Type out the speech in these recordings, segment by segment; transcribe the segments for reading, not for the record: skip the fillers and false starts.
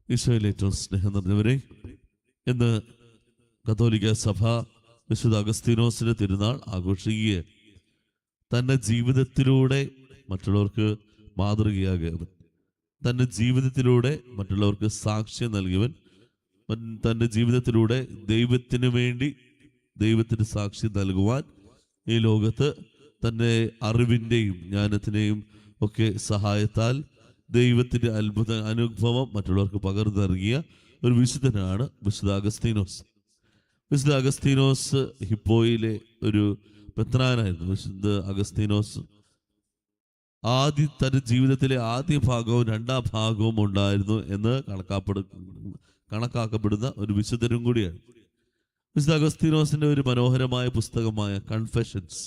ഈശോയിൽ ഏറ്റവും സ്നേഹം നിറഞ്ഞവരെ, ഇന്ന് കത്തോലിക്ക സഭ വിശുദ്ധ അഗസ്തീനോസിന്റെ തിരുനാൾ ആഘോഷിക്കുക. തൻ്റെ ജീവിതത്തിലൂടെ മറ്റുള്ളവർക്ക് മാതൃകയാകിയവൻ, തൻ്റെ ജീവിതത്തിലൂടെ മറ്റുള്ളവർക്ക് സാക്ഷ്യം നൽകിയവൻ, തൻ്റെ ജീവിതത്തിലൂടെ ദൈവത്തിന് വേണ്ടി ദൈവത്തിന് സാക്ഷ്യം നൽകുവാൻ ഈ ലോകത്ത് തൻ്റെ അറിവിൻ്റെയും ജ്ഞാനത്തിൻ്റെയും ഒക്കെ സഹായത്താൽ ദൈവത്തിൻ്റെ അത്ഭുത അനുഭവം മറ്റുള്ളവർക്ക് പകർന്നു നൽകിയ ഒരു വിശുദ്ധനാണ് വിശുദ്ധ അഗസ്തീനോസ്. വിശുദ്ധ അഗസ്തീനോസ് ഹിപ്പോയിലെ ഒരു മെത്രാനായിരുന്നു. വിശുദ്ധ അഗസ്തീനോസ് തൻ്റെ ജീവിതത്തിലെ ആദ്യ ഭാഗവും രണ്ടാം ഭാഗവും ഉണ്ടായിരുന്നു എന്ന് കണക്കാക്കപ്പെടുന്ന ഒരു വിശുദ്ധനും കൂടിയാണ്. വിശുദ്ധ അഗസ്തീനോസിന്റെ ഒരു മനോഹരമായ പുസ്തകമായ കൺഫെഷൻസ്,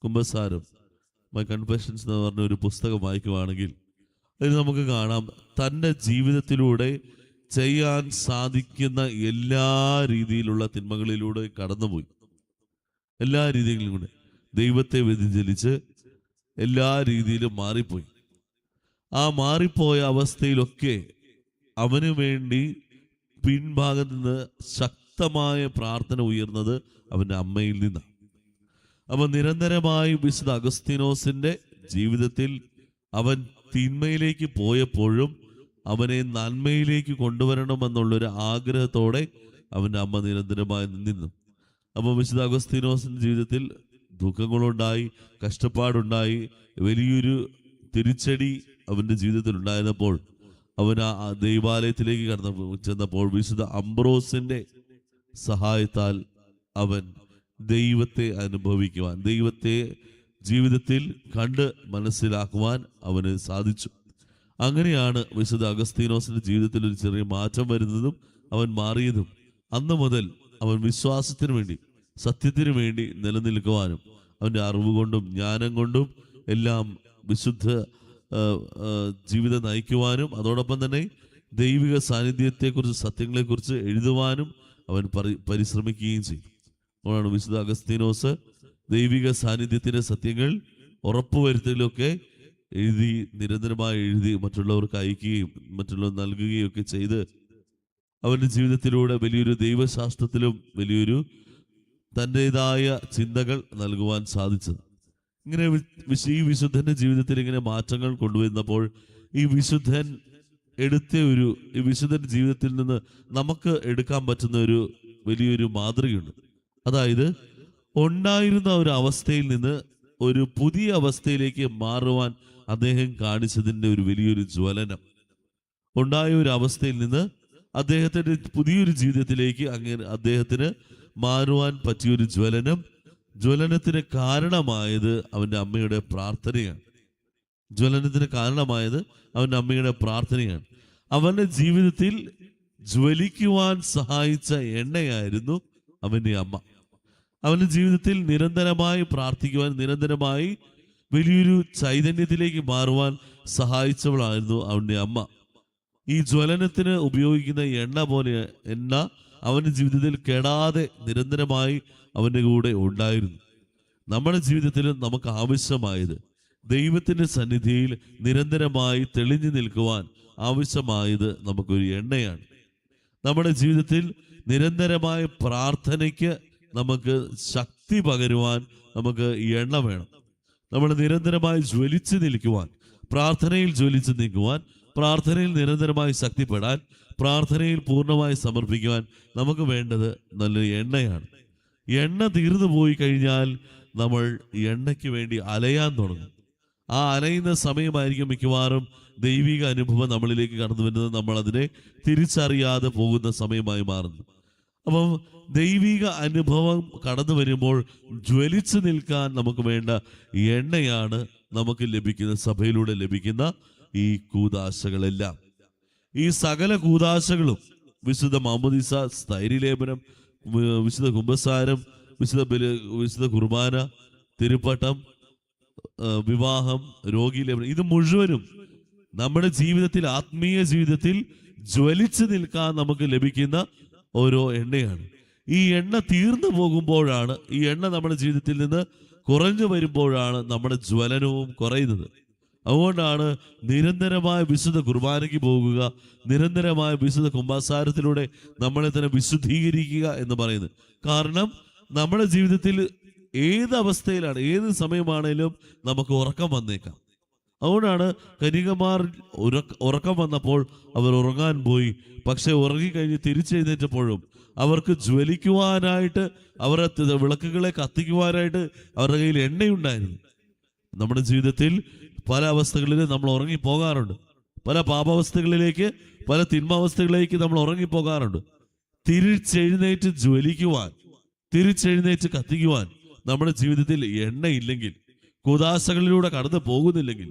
കുമ്പസാരം, മൈ കൺഫെഷൻസ് എന്ന് പറഞ്ഞ ഒരു പുസ്തകം വായിക്കുവാണെങ്കിൽ അതിൽ നമുക്ക് കാണാം, തൻ്റെ ജീവിതത്തിലൂടെ ചെയ്യാൻ സാധിക്കുന്ന എല്ലാ രീതിയിലുള്ള തിന്മകളിലൂടെ കടന്നുപോയി. എല്ലാ രീതികളിലൂടെ ദൈവത്തെ വ്യതിചലിച്ച് എല്ലാ രീതിയിലും മാറിപ്പോയി. ആ മാറിപ്പോയ അവസ്ഥയിലൊക്കെ അവന് വേണ്ടി പിൻഭാഗത്ത് നിന്ന് ശക്തമായ പ്രാർത്ഥന ഉയർന്നത് അവൻ്റെ അമ്മയിൽ നിന്നാണ്. അപ്പൊ നിരന്തരമായി വിശുദ്ധ അഗസ്തീനോസിന്റെ ജീവിതത്തിൽ അവൻ തിന്മയിലേക്ക് പോയപ്പോഴും അവനെ നന്മയിലേക്ക് കൊണ്ടുവരണമെന്നുള്ളൊരു ആഗ്രഹത്തോടെ അവൻ്റെ അമ്മ നിരന്തരമായി നിന്നു. അപ്പോൾ വിശുദ്ധ അഗസ്തീനോസിന്റെ ജീവിതത്തിൽ ദുഃഖങ്ങളുണ്ടായി, കഷ്ടപ്പാടുണ്ടായി, വലിയൊരു തിരിച്ചടി അവൻ്റെ ജീവിതത്തിൽ ഉണ്ടായിരുന്നപ്പോൾ അവൻ ആ ദൈവാലയത്തിലേക്ക് ചെന്നപ്പോൾ വിശുദ്ധ അംബ്രോസിന്റെ സഹായത്താൽ അവൻ ദൈവത്തെ അനുഭവിക്കുവാൻ, ദൈവത്തെ ജീവിതത്തിൽ കണ്ട് മനസ്സിലാക്കുവാൻ അവന് സാധിച്ചു. അങ്ങനെയാണ് വിശുദ്ധ അഗസ്തീനോസിന്റെ ജീവിതത്തിൽ ഒരു ചെറിയ മാറ്റം വരുന്നതും അവൻ മാറിയതും. അന്ന് മുതൽ അവൻ വിശ്വാസത്തിന് വേണ്ടി, സത്യത്തിന് വേണ്ടി നിലനിൽക്കുവാനും അവൻ്റെ അറിവ് കൊണ്ടും ജ്ഞാനം കൊണ്ടും എല്ലാം വിശുദ്ധ ജീവിതം നയിക്കുവാനും അതോടൊപ്പം തന്നെ ദൈവിക സാന്നിധ്യത്തെക്കുറിച്ച്, സത്യങ്ങളെക്കുറിച്ച് എഴുതുവാനും അവൻ പരിശ്രമിക്കുകയും ചെയ്യും. അതുകൊണ്ടാണ് വിശുദ്ധ അഗസ്തീനോസ് ദൈവിക സാന്നിധ്യത്തിന്റെ സത്യങ്ങൾ ഉറപ്പുവരുത്തലൊക്കെ നിരന്തരമായി എഴുതി മറ്റുള്ളവർക്ക് അയക്കുകയും മറ്റുള്ളവർ നൽകുകയും ഒക്കെ ചെയ്ത് അവൻ്റെ ജീവിതത്തിലൂടെ വലിയൊരു ദൈവശാസ്ത്രത്തിലും വലിയൊരു തൻ്റെതായ ചിന്തകൾ നൽകുവാൻ സാധിച്ചത്. ഇങ്ങനെ ഈ വിശുദ്ധന്റെ ജീവിതത്തിൽ ഇങ്ങനെ മാറ്റങ്ങൾ കൊണ്ടുവരുന്നപ്പോൾ ഈ വിശുദ്ധൻ ഈ വിശുദ്ധന്റെ ജീവിതത്തിൽ നിന്ന് നമുക്ക് എടുക്കാൻ പറ്റുന്ന ഒരു വലിയൊരു മാതൃകയുണ്ട്. അതായത് ഉണ്ടായിരുന്ന ഒരു അവസ്ഥയിൽ നിന്ന് ഒരു പുതിയ അവസ്ഥയിലേക്ക് മാറുവാൻ അദ്ദേഹം കാണിച്ചതിൻ്റെ ഒരു വലിയൊരു ജ്വലനം. ഉണ്ടായ ഒരു അവസ്ഥയിൽ നിന്ന് അദ്ദേഹത്തിന്റെ പുതിയൊരു ജീവിതത്തിലേക്ക് അങ്ങനെ അദ്ദേഹത്തിന് മാറുവാൻ പറ്റിയൊരു ജ്വലനത്തിന് കാരണമായത് അവൻ്റെ അമ്മയുടെ പ്രാർത്ഥനയാണ്. ജ്വലനത്തിന് കാരണമായത് അവൻ്റെ അമ്മയുടെ പ്രാർത്ഥനയാണ്. അവന്റെ ജീവിതത്തിൽ ജ്വലിക്കുവാൻ സഹായിച്ച എണ്ണയായിരുന്നു അവൻ്റെ അമ്മ. അവൻ്റെ ജീവിതത്തിൽ നിരന്തരമായി പ്രാർത്ഥിക്കുവാൻ, നിരന്തരമായി വലിയൊരു ചൈതന്യത്തിലേക്ക് മാറുവാൻ സഹായിച്ചവളായിരുന്നു അവൻ്റെ അമ്മ. ഈ ജ്വലനത്തിന് ഉപയോഗിക്കുന്ന എണ്ണ അവൻ്റെ ജീവിതത്തിൽ കെടാതെ നിരന്തരമായി അവൻ്റെ കൂടെ ഉണ്ടായിരുന്നു. നമ്മുടെ ജീവിതത്തിലും നമുക്ക് ആവശ്യമായത് ദൈവത്തിൻ്റെ സന്നിധിയിൽ നിരന്തരമായി തെളിഞ്ഞു നിൽക്കുവാൻ ആവശ്യമായത് നമുക്കൊരു എണ്ണയാണ്. നമ്മുടെ ജീവിതത്തിൽ നിരന്തരമായ പ്രാർത്ഥനയ്ക്ക് നമുക്ക് ശക്തി പകരുവാൻ നമുക്ക് എണ്ണ വേണം. നമ്മൾ നിരന്തരമായി ജ്വലിച്ച് നിൽക്കുവാൻ, പ്രാർത്ഥനയിൽ ജ്വലിച്ച് നിൽക്കുവാൻ, പ്രാർത്ഥനയിൽ നിരന്തരമായി ശക്തിപ്പെടാൻ, പ്രാർത്ഥനയിൽ പൂർണ്ണമായി സമർപ്പിക്കുവാൻ നമുക്ക് വേണ്ടത് നല്ലൊരു എണ്ണയാണ്. എണ്ണ തീർന്നു പോയി കഴിഞ്ഞാൽ നമ്മൾ എണ്ണയ്ക്ക് വേണ്ടി അലയാൻ തുടങ്ങും. ആ അലയുന്ന സമയമായിരിക്കും മിക്കവാറും ദൈവിക അനുഭവം നമ്മളിലേക്ക് കടന്നു വരുന്നത്. നമ്മൾ അതിനെ തിരിച്ചറിയാതെ പോകുന്ന സമയമായി മാറുന്നു. അപ്പം ദൈവിക അനുഭവം കടന്നു വരുമ്പോൾ ജ്വലിച്ചു നിൽക്കാൻ നമുക്ക് വേണ്ട എണ്ണയാണ് നമുക്ക് ലഭിക്കുന്ന, സഭയിലൂടെ ലഭിക്കുന്ന ഈ കൂദാശകളെല്ലാം. ഈ സകല കൂദാശകളും മാമോദീസ, സ്ഥൈര്യലേപനം, വിശുദ്ധ കുമ്പസാരം, വിശുദ്ധ കുർബാന, തിരുപ്പട്ടം, വിവാഹം, രോഗീലേപനം, ഇത് മുഴുവനും നമ്മുടെ ജീവിതത്തിൽ, ആത്മീയ ജീവിതത്തിൽ ജ്വലിച്ചു നിൽക്കാൻ നമുക്ക് ലഭിക്കുന്ന ഓരോ എണ്ണയാണ്. ഈ എണ്ണ തീർന്നു പോകുമ്പോഴാണ്, ഈ എണ്ണ നമ്മുടെ ജീവിതത്തിൽ നിന്ന് കുറഞ്ഞു വരുമ്പോഴാണ് നമ്മുടെ ജ്വലനവും കുറയുന്നത്. അതുകൊണ്ടാണ് നിരന്തരമായ വിശുദ്ധ കുർബാനയ്ക്ക് പോകുക, നിരന്തരമായ വിശുദ്ധ കുംഭസാരത്തിലൂടെ നമ്മളെ തന്നെ വിശുദ്ധീകരിക്കുക എന്ന് പറയുന്നത്. കാരണം നമ്മുടെ ജീവിതത്തിൽ ഏത് അവസ്ഥയിലാണ്, ഏത് സമയമാണേലും നമുക്ക് ഉറക്കം വന്നേക്കാം. അതുകൊണ്ടാണ് കന്യകമാർ ഉറക്കം വന്നപ്പോൾ അവർ ഉറങ്ങാൻ പോയി. പക്ഷെ ഉറങ്ങിക്കഴിഞ്ഞ് തിരിച്ചെഴുന്നേറ്റപ്പോഴും അവർക്ക് ജ്വലിക്കുവാനായിട്ട്, അവരുടെ വിളക്കുകളെ കത്തിക്കുവാനായിട്ട് അവരുടെ കയ്യിൽ എണ്ണയുണ്ടായിരുന്നു. നമ്മുടെ ജീവിതത്തിൽ പല അവസ്ഥകളിലും നമ്മൾ ഉറങ്ങിപ്പോകാറുണ്ട്. പല പാപാവസ്ഥകളിലേക്ക്, പല തിന്മാവസ്ഥകളിലേക്ക് നമ്മൾ ഉറങ്ങിപ്പോകാറുണ്ട്. തിരിച്ചെഴുന്നേറ്റ് ജ്വലിക്കുവാൻ, തിരിച്ചെഴുന്നേറ്റ് കത്തിക്കുവാൻ നമ്മുടെ ജീവിതത്തിൽ എണ്ണയില്ലെങ്കിൽ, കൂദാശകളിലൂടെ കടന്നു പോകുന്നില്ലെങ്കിൽ,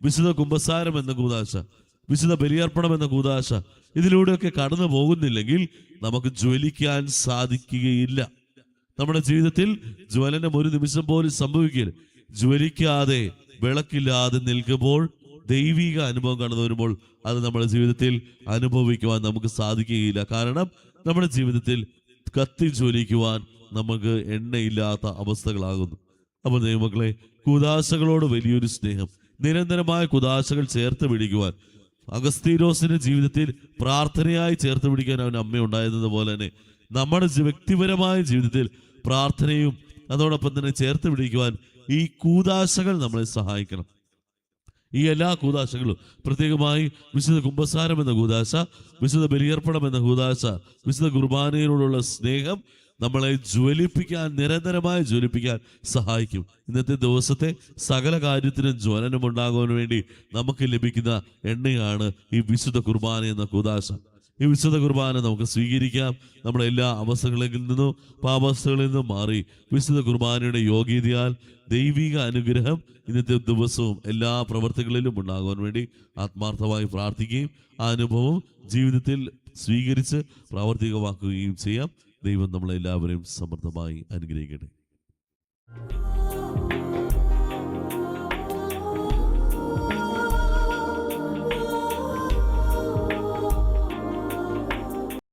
വിശുദ്ധ കുംഭസാരം എന്ന കൂദാശ, വിശുദ്ധ ബലിയർപ്പണം എന്ന കൂദാശ, ഇതിലൂടെയൊക്കെ കടന്നു പോകുന്നില്ലെങ്കിൽ നമുക്ക് ജ്വലിക്കാൻ സാധിക്കുകയില്ല. നമ്മുടെ ജീവിതത്തിൽ ജ്വലനം ഒരു നിമിഷം പോലും സംഭവിക്കില്ല. ജ്വലിക്കാതെ, വിളക്കില്ലാതെ നിൽക്കുമ്പോൾ, ദൈവിക അനുഭവം കടന്നു വരുമ്പോൾ അത് നമ്മുടെ ജീവിതത്തിൽ അനുഭവിക്കുവാൻ നമുക്ക് സാധിക്കുകയില്ല. കാരണം നമ്മുടെ ജീവിതത്തിൽ കത്തി ജ്വലിക്കുവാൻ നമുക്ക് എണ്ണയില്ലാത്ത അവസ്ഥകളാകുന്നു. അപ്പോൾ ദൈവമക്കളെ, കൂദാശകളോട് വലിയൊരു സ്നേഹം, നിരന്തരമായ കൂദാശകൾ ചേർത്ത് പിടിക്കുവാൻ, അഗസ്തീനോസിന്റെ ജീവിതത്തിൽ പ്രാർത്ഥനയായി ചേർത്ത് പിടിക്കാൻ അവൻ അമ്മയുണ്ടായിരുന്നത് പോലെ തന്നെ നമ്മുടെ വ്യക്തിപരമായ ജീവിതത്തിൽ പ്രാർത്ഥനയും അതോടൊപ്പം തന്നെ ചേർത്ത് പിടിക്കുവാൻ ഈ കൂദാശകൾ നമ്മളെ സഹായിക്കണം. ഈ എല്ലാ കൂദാശകളും, പ്രത്യേകമായി വിശുദ്ധ കുംഭസാരം എന്ന കൂദാശ, വിശുദ്ധ ബലിയർപ്പണം എന്ന കൂദാശ, വിശുദ്ധ കുർബാനയോടുള്ള സ്നേഹം നമ്മളെ ജ്വലിപ്പിക്കാൻ, നിരന്തരമായി ജ്വലിപ്പിക്കാൻ സഹായിക്കും. ഇന്നത്തെ ദിവസത്തെ സകല കാര്യത്തിനും ജ്വലനം ഉണ്ടാകുവാൻ വേണ്ടി നമുക്ക് ലഭിക്കുന്ന എണ്ണയാണ് ഈ വിശുദ്ധ കുർബാന എന്ന കൂദാശ. ഈ വിശുദ്ധ കുർബാന നമുക്ക് സ്വീകരിക്കാം. നമ്മുടെ എല്ലാ അവസ്ഥകളിൽ നിന്നും, പാപാവസ്ഥകളിൽ നിന്നും മാറി വിശുദ്ധ കുർബാനയുടെ യോഗ്യതയാൽ ദൈവിക അനുഗ്രഹം ഇന്നത്തെ ദിവസവും എല്ലാ പ്രവർത്തികളിലും ഉണ്ടാകുവാൻ വേണ്ടി ആത്മാർത്ഥമായി പ്രാർത്ഥിക്കുകയും ആ അനുഭവം ജീവിതത്തിൽ സ്വീകരിച്ച് പ്രാവർത്തികമാക്കുകയും ചെയ്യാം. ദൈവം നമ്മളെല്ലാവരെയും സമൃദ്ധമായി അനുഗ്രഹിക്കട്ടെ.